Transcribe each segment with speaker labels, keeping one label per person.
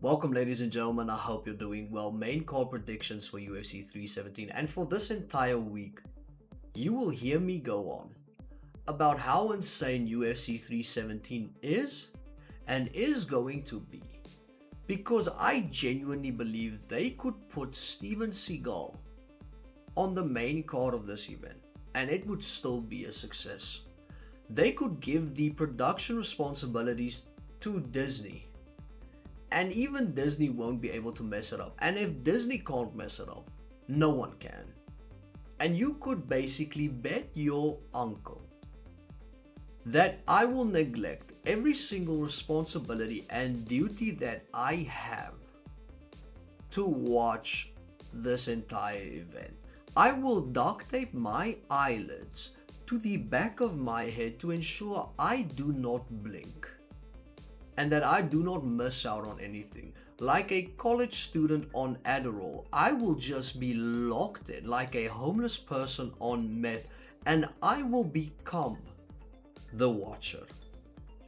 Speaker 1: Welcome, ladies and gentlemen. I hope you're doing well. Main card predictions for UFC 317. And for this entire week, you will hear me go on about how insane UFC 317 is and is going to be. Because I genuinely believe they could put Steven Seagal on the main card of this event and it would still be a success. They could give the production responsibilities to Disney. And even Disney won't be able to mess it up. And if Disney can't mess it up, no one can. And you could basically bet your uncle that I will neglect every single responsibility and duty that I have to watch this entire event. I will duct tape my eyelids to the back of my head to ensure I do not blink and that I do not miss out on anything. Like a college student on Adderall, I will just be locked in like a homeless person on meth, and I will become the Watcher.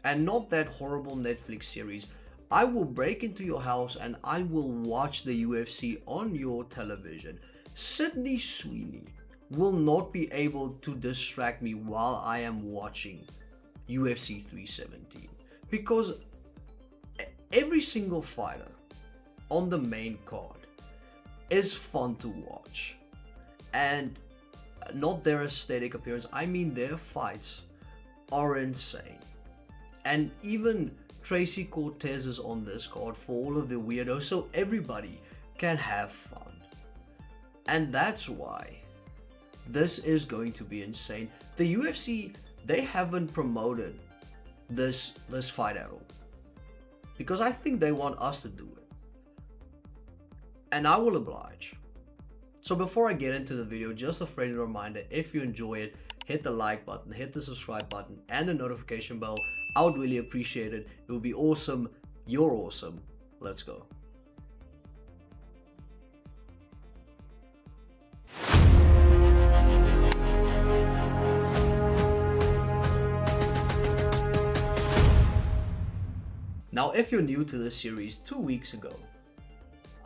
Speaker 1: And not that horrible Netflix series. I will break into your house and I will watch the UFC on your television. Sydney Sweeney will not be able to distract me while I am watching UFC 317. Because every single fighter on the main card is fun to watch. And not their aesthetic appearance, I mean their fights are insane. And even Tracy Cortez is on this card for all of the weirdos, so everybody can have fun. And that's why this is going to be insane. The UFC, they haven't promoted this fight at all, because I think they want us to do it. And I will oblige. So before I get into the video, just a friendly reminder, if you enjoy it, hit the like button, hit the subscribe button, and the notification bell. I would really appreciate it. It would be awesome. You're awesome. Let's go. Now, if you're new to this series, 2 weeks ago,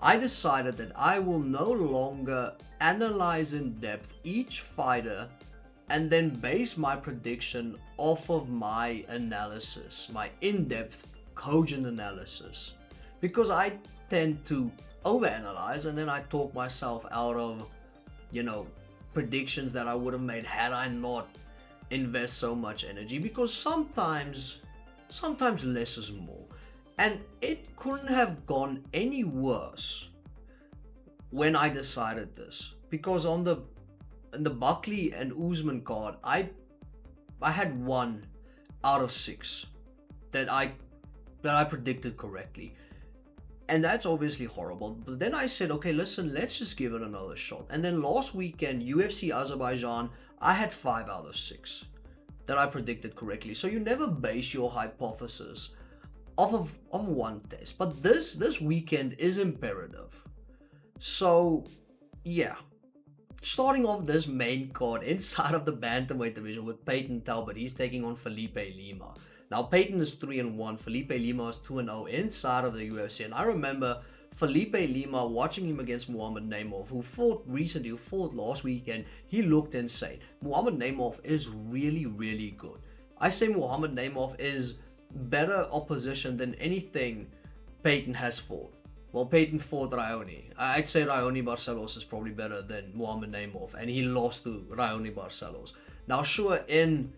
Speaker 1: I decided that I will no longer analyze in depth each fighter and then base my prediction off of my analysis, my in-depth, cogent analysis. Because I tend to overanalyze and then I talk myself out of, predictions that I would have made had I not invest so much energy. Because sometimes less is more. And it couldn't have gone any worse when I decided this. Because on the Buckley and Usman card, I had 1 out of 6 that I predicted correctly. And that's obviously horrible. But then I said, okay, listen, let's just give it another shot. And then last weekend, UFC Azerbaijan, I had 5 out of 6 that I predicted correctly. So you never base your hypothesis off of one test. But this weekend is imperative. So yeah. Starting off this main card inside of the bantamweight division with Peyton Talbott. He's taking on Felipe Lima. Now Peyton is 3-1. Felipe Lima is 2-0 inside of the UFC. And I remember Felipe Lima, watching him against Muhammad Naimov, who fought last weekend. He looked insane. Muhammad Naimov is really, really good. I say Muhammad Naimov is better opposition than anything Peyton has fought. Well, Peyton fought Raoni. I'd say Raoni Barcelos is probably better than Muhammad Naimov, and he lost to Raoni Barcelos. Now, sure, in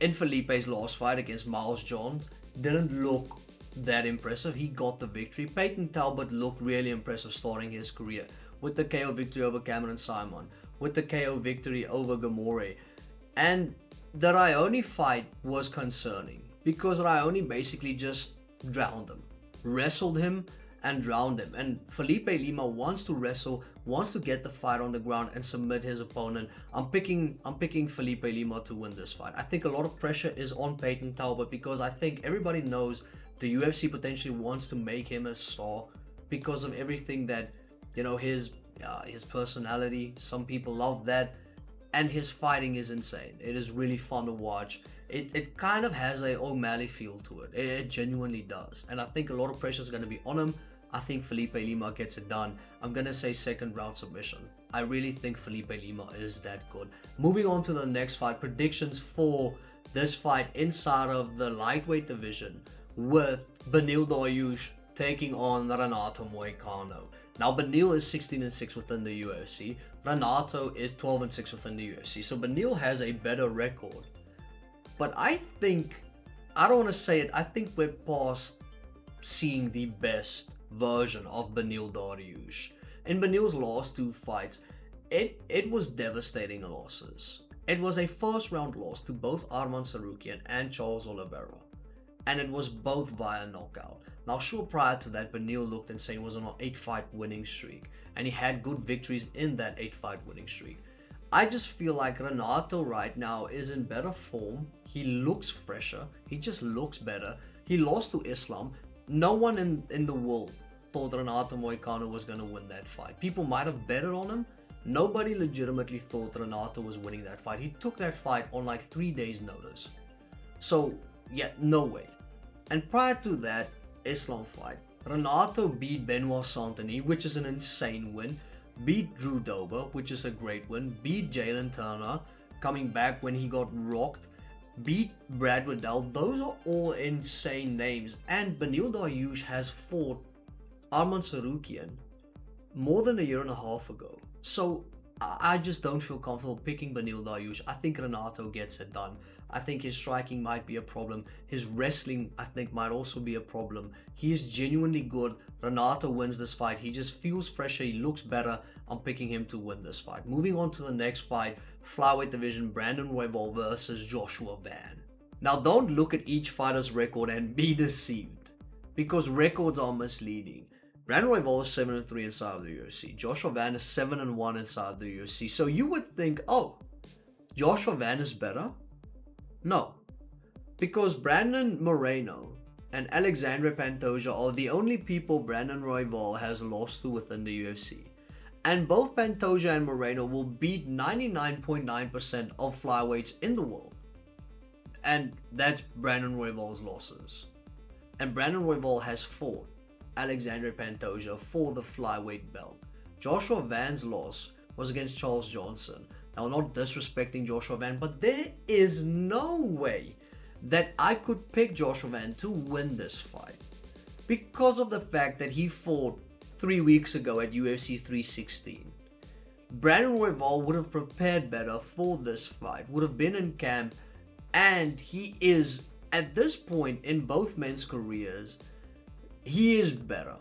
Speaker 1: Felipe's last fight against Miles Johns, didn't look that impressive. He got the victory. Peyton Talbott looked really impressive starting his career with the KO victory over Cameron Simon, with the KO victory over Gamore. And the Raoni fight was concerning because Raoni basically just drowned him, wrestled him, and drowned him. And Felipe Lima wants to wrestle, wants to get the fight on the ground and submit his opponent. I'm picking Felipe Lima to win this fight. I think a lot of pressure is on Peyton Talbott because I think everybody knows the UFC potentially wants to make him a star because of everything that, his personality. Some people love that. And his fighting is insane. It is really fun to watch. It kind of has a O'Malley feel to it. It genuinely does. And I think a lot of pressure is going to be on him. I think Felipe Lima gets it done. I'm going to say second round submission. I really think Felipe Lima is that good. Moving on to the next fight, predictions for this fight inside of the lightweight division with Beneil Dariush taking on Renato Moicano. Now Beneil is 16-6 within the UFC. Renato is 12-6 within the UFC. So Beneil has a better record. But I think, I don't want to say it, I think we're past seeing the best version of Beneil Dariush. In Beneil's last two fights, it was devastating losses. It was a first round loss to both Arman Tsarukyan and Charles Oliveira. And it was both via knockout. Now sure, prior to that, Beneil looked insane, was on an 8-fight winning streak. And he had good victories in that 8-fight winning streak. I just feel like Renato right now is in better form. He looks fresher. He just looks better. He lost to Islam. No one in the world thought Renato Moicano was going to win that fight. People might have betted on him. Nobody legitimately thought Renato was winning that fight. He took that fight on like 3 days notice. So, yeah, no way. And prior to that Islam fight, Renato beat Benoit Saint-Denis, which is an insane win. Beat Drew Dober, which is a great win. Beat Jalen Turner, coming back when he got rocked. Beat Brad Riddell. Those are all insane names. And Beneil Dariush has fought Arman Tsarukyan more than a year and a half ago. So I just don't feel comfortable picking Beneil Dariush. I think Renato gets it done. I think his striking might be a problem. His wrestling, I think, might also be a problem. He is genuinely good. Renato wins this fight. He just feels fresher. He looks better. I'm picking him to win this fight. Moving on to the next fight, flyweight division, Brandon Royval versus Joshua Van. Now, don't look at each fighter's record and be deceived, because records are misleading. Brandon Royval is 7-3 inside of the UFC. Joshua Van is 7-1 inside the UFC. So you would think, oh, Joshua Van is better? No, because Brandon Moreno and Alexandre Pantoja are the only people Brandon Royval has lost to within the UFC. And both Pantoja and Moreno will beat 99.9% of flyweights in the world. And that's Brandon Royval's losses. And Brandon Royval has fought Alexandre Pantoja for the flyweight belt. Joshua Van's loss was against Charles Johnson. Now, not disrespecting Joshua Van, but there is no way that I could pick Joshua Van to win this fight, because of the fact that he fought 3 weeks ago at UFC 316. Brandon Royval would have prepared better for this fight, would have been in camp, and he is, at this point in both men's careers, he is better.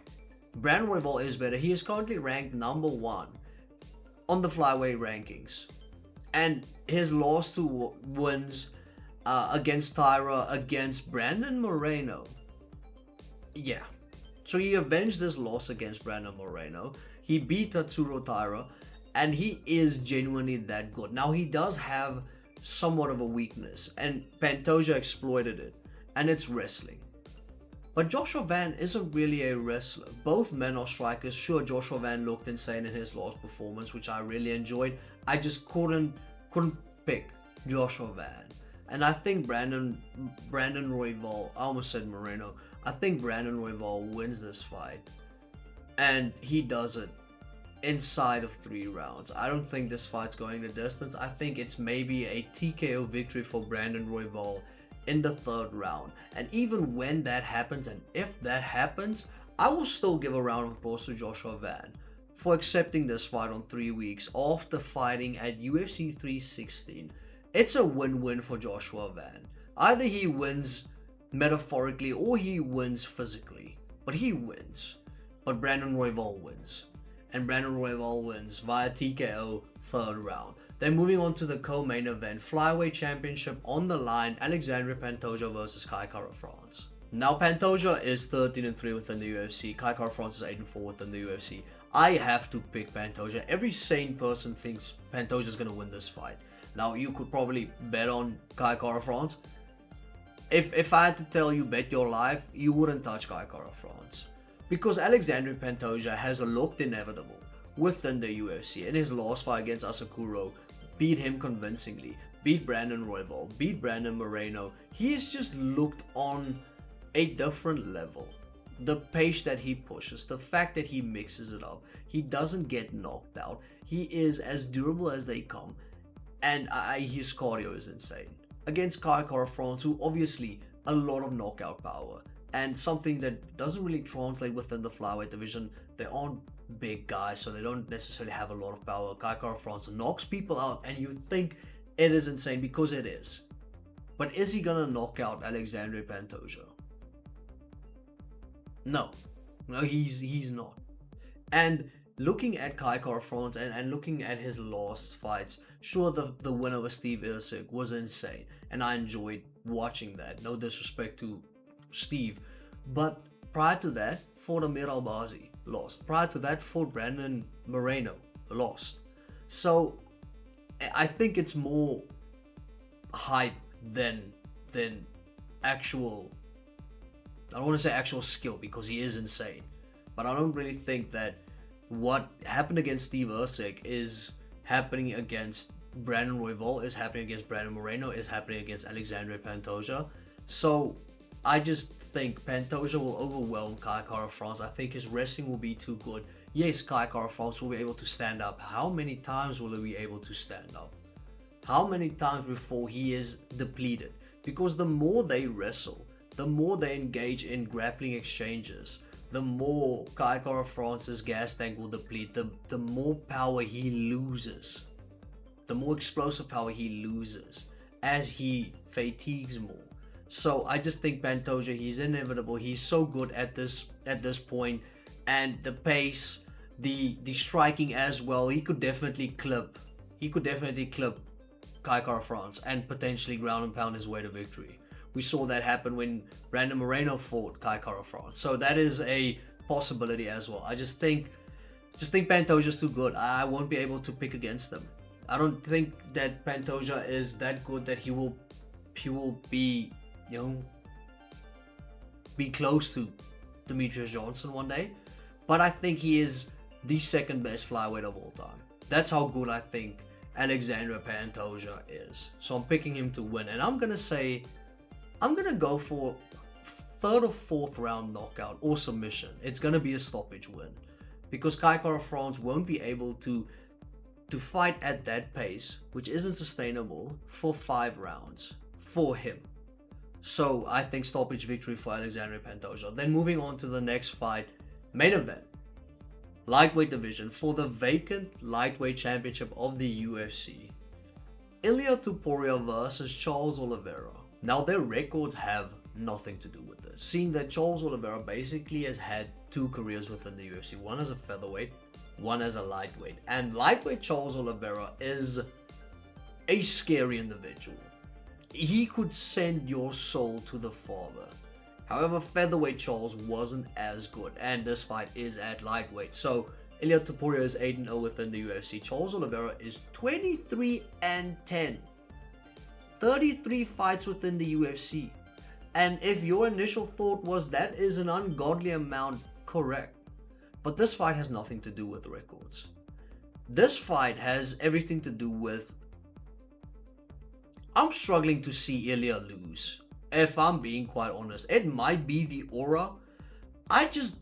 Speaker 1: Brandon Royval is better. He is currently ranked number 1 on the flyweight rankings. And his last two wins against Tyra, against Brandon Moreno. Yeah. So he avenged this loss against Brandon Moreno. He beat Tatsuro Tyra. And he is genuinely that good. Now, he does have somewhat of a weakness. And Pantoja exploited it. And it's wrestling. But Joshua Van isn't really a wrestler. Both men are strikers. Sure, Joshua Van looked insane in his last performance, which I really enjoyed. I just couldn't pick Joshua Van. And I think Brandon Royval, I almost said Moreno. I think Brandon Royval wins this fight. And he does it inside of 3 rounds. I don't think this fight's going the distance. I think it's maybe a TKO victory for Brandon Royval in the 3rd round. And even when that happens, and if that happens, I will still give a round of applause to Joshua Van for accepting this fight on 3 weeks after fighting at UFC 316. It's a win-win for Joshua Van. Either he wins metaphorically or he wins physically. But he wins. But Brandon Royval wins. And Brandon Royval wins via TKO 3rd round. Then moving on to the co-main event, flyweight championship on the line, Alexandre Pantoja versus Kai Kara-France. Now, Pantoja is 13-3 within the UFC. Kai Kara-France is 8-4 within the UFC. I have to pick Pantoja. Every sane person thinks Pantoja is going to win this fight. Now, you could probably bet on Kai Kara-France. If I had to tell you bet your life, you wouldn't touch Kai Kara-France. Because Alexandre Pantoja has looked inevitable within the UFC. In his last fight against Asakuro, beat him convincingly, beat Brandon Royval, beat Brandon Moreno. He's just looked on a different level. The pace that he pushes, the fact that he mixes it up, he doesn't get knocked out. He is as durable as they come, and his cardio is insane. Against Kai Kara-France, who obviously a lot of knockout power, and something that doesn't really translate within the flyweight division. They aren't big guys, so they don't necessarily have a lot of power. Kai Kara-France knocks people out, and you think it is insane because it is. But is he gonna knock out Alexandre Pantoja? No, he's not. And looking at Kai Kara-France and looking at his last fights, sure, the winner with Steve Usyk was insane, and I enjoyed watching that. No disrespect to Steve, but prior to that, fought Amir Albazi, lost. Prior to that, fought Brandon Moreno, lost. So I think it's more hype than actual. I don't want to say actual skill because he is insane, but I don't really think that what happened against Steve Usyk is happening against Brandon Royval, is happening against Brandon Moreno, is happening against Alexandre Pantoja. So I just think Pantoja will overwhelm Kai Kara-France. I think his wrestling will be too good. Yes, Kai Kara-France will be able to stand up. How many times will he be able to stand up? How many times before he is depleted? Because the more they wrestle, the more they engage in grappling exchanges, the more Kai Kara-France's gas tank will deplete, the more power he loses. The more explosive power he loses as he fatigues more. So I just think Pantoja, he's inevitable. He's so good at this point, and the pace, the striking as well. He could definitely clip Kai Kara-France and potentially ground and pound his way to victory. We saw that happen when Brandon Moreno fought Kai Kara-France. So that is a possibility as well. I just think Pantoja's too good. I won't be able to pick against him. I don't think that Pantoja is that good that he will be, be close to Demetrius Johnson one day. But I think he is the second best flyweight of all time. That's how good I think Alexandre Pantoja is. So I'm picking him to win. And I'm going to go for third or fourth round knockout or submission. It's going to be a stoppage win. Because Kai Kara-France won't be able to fight at that pace, which isn't sustainable, for 5 rounds for him. So I think stoppage victory for Alexandre Pantoja. Then moving on to the next fight, main event, lightweight division for the vacant lightweight championship of the UFC. Ilia Topuria versus Charles Oliveira. Now their records have nothing to do with this, seeing that Charles Oliveira basically has had 2 careers within the UFC, one as a featherweight, one as a lightweight. And lightweight Charles Oliveira is a scary individual. He could send your soul to the Father. However, featherweight Charles wasn't as good, and this fight is at lightweight. So Ilia Topuria is 8-0 within the UFC. Charles Oliveira is 23-10. 33 fights within the UFC. And if your initial thought was that is an ungodly amount, correct. But this fight has nothing to do with records. This fight has everything to do with... I'm struggling to see Ilia lose. If I'm being quite honest, it might be the aura. I just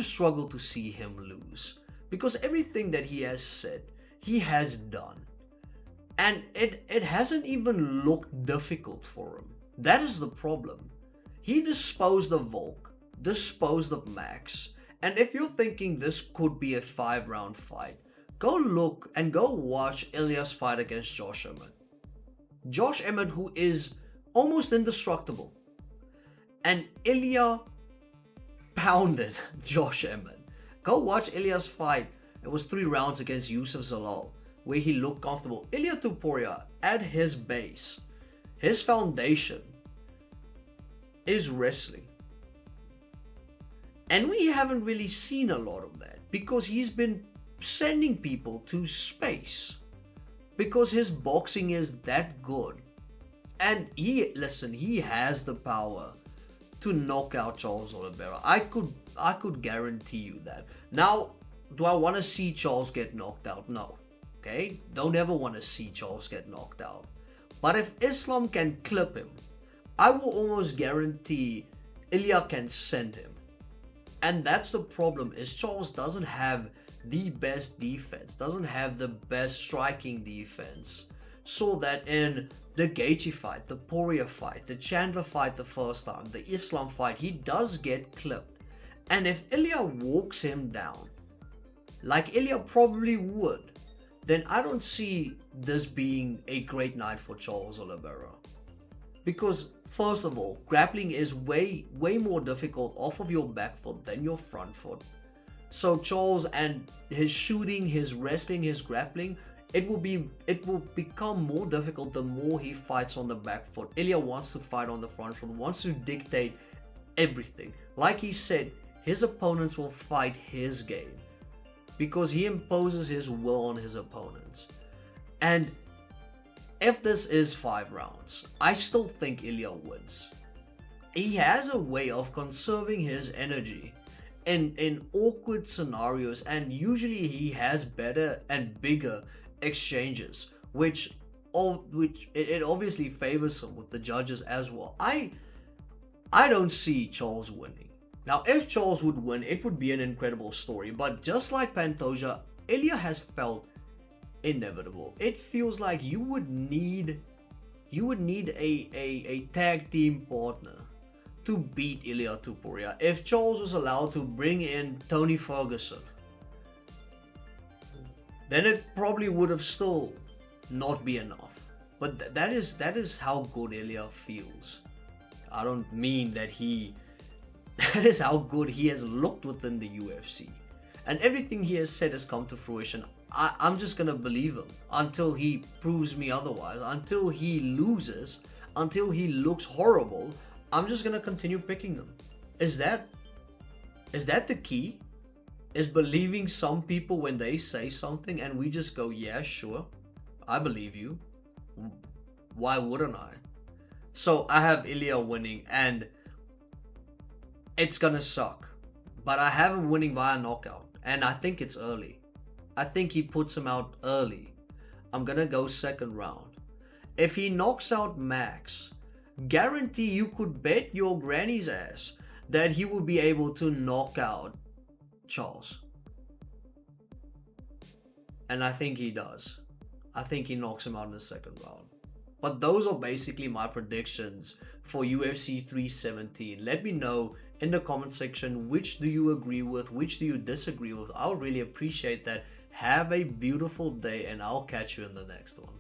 Speaker 1: struggle to see him lose. Because everything that he has said, he has done. And it hasn't even looked difficult for him. That is the problem. He disposed of Volk, disposed of Max. And if you're thinking this could be a 5-round fight, go look and go watch Ilia's fight against Josh Emmett. Josh Emmett, who is almost indestructible. And Ilia pounded Josh Emmett. Go watch Ilia's fight. It was 3 rounds against Yusuf Zalal, where he looked comfortable. Ilia Topuria, at his base, his foundation is wrestling. And we haven't really seen a lot of that because he's been sending people to space. Because his boxing is that good. And he has the power to knock out Charles Oliveira. I could guarantee you that. Now, do I want to see Charles get knocked out? No. Okay? Don't ever want to see Charles get knocked out. But if Islam can clip him, I will almost guarantee Ilia can send him. And that's the problem, is Charles doesn't have the best defense, doesn't have the best striking defense. So that in the Gaethje fight, the Poirier fight, the Chandler fight the first time, the Islam fight, he does get clipped. And if Ilia walks him down, like Ilia probably would, then I don't see this being a great night for Charles Oliveira. Because first of all, grappling is way more difficult off of your back foot than your front foot. So Charles and his shooting, his wrestling, his grappling, it will become more difficult the more he fights on the back foot. Ilia wants to fight on the front foot, wants to dictate everything. Like he said, his opponents will fight his game because he imposes his will on his opponents. And if this is 5 rounds, I still think Ilia wins. He has a way of conserving his energy in awkward scenarios, and usually he has better and bigger exchanges, which it obviously favors him with the judges as well. I don't see Charles winning. Now, if Charles would win, it would be an incredible story, but just like Pantoja, Ilia has felt inevitable. It feels like you would need a tag team partner to beat Ilia Topuria. If Charles was allowed to bring in Tony Ferguson, then it probably would have still not be enough. But that is how good Ilia feels. I don't mean that that is how good he has looked within the UFC. And everything he has said has come to fruition. I'm just gonna believe him until he proves me otherwise. Until he loses, until he looks horrible, I'm just gonna continue picking him. Is that the key? Is believing some people when they say something and we just go, yeah, sure, I believe you. Why wouldn't I? So I have Ilia winning, and it's gonna suck. But I have him winning via knockout, and I think it's early. I think he puts him out early. I'm gonna go second round. If he knocks out Max, guarantee you could bet your granny's ass that he will be able to knock out Charles. And I think he does. I think he knocks him out in the second round. But those are basically my predictions for UFC 317. Let me know in the comment section, which do you agree with, which do you disagree with. I'll really appreciate that. Have a beautiful day, and I'll catch you in the next one.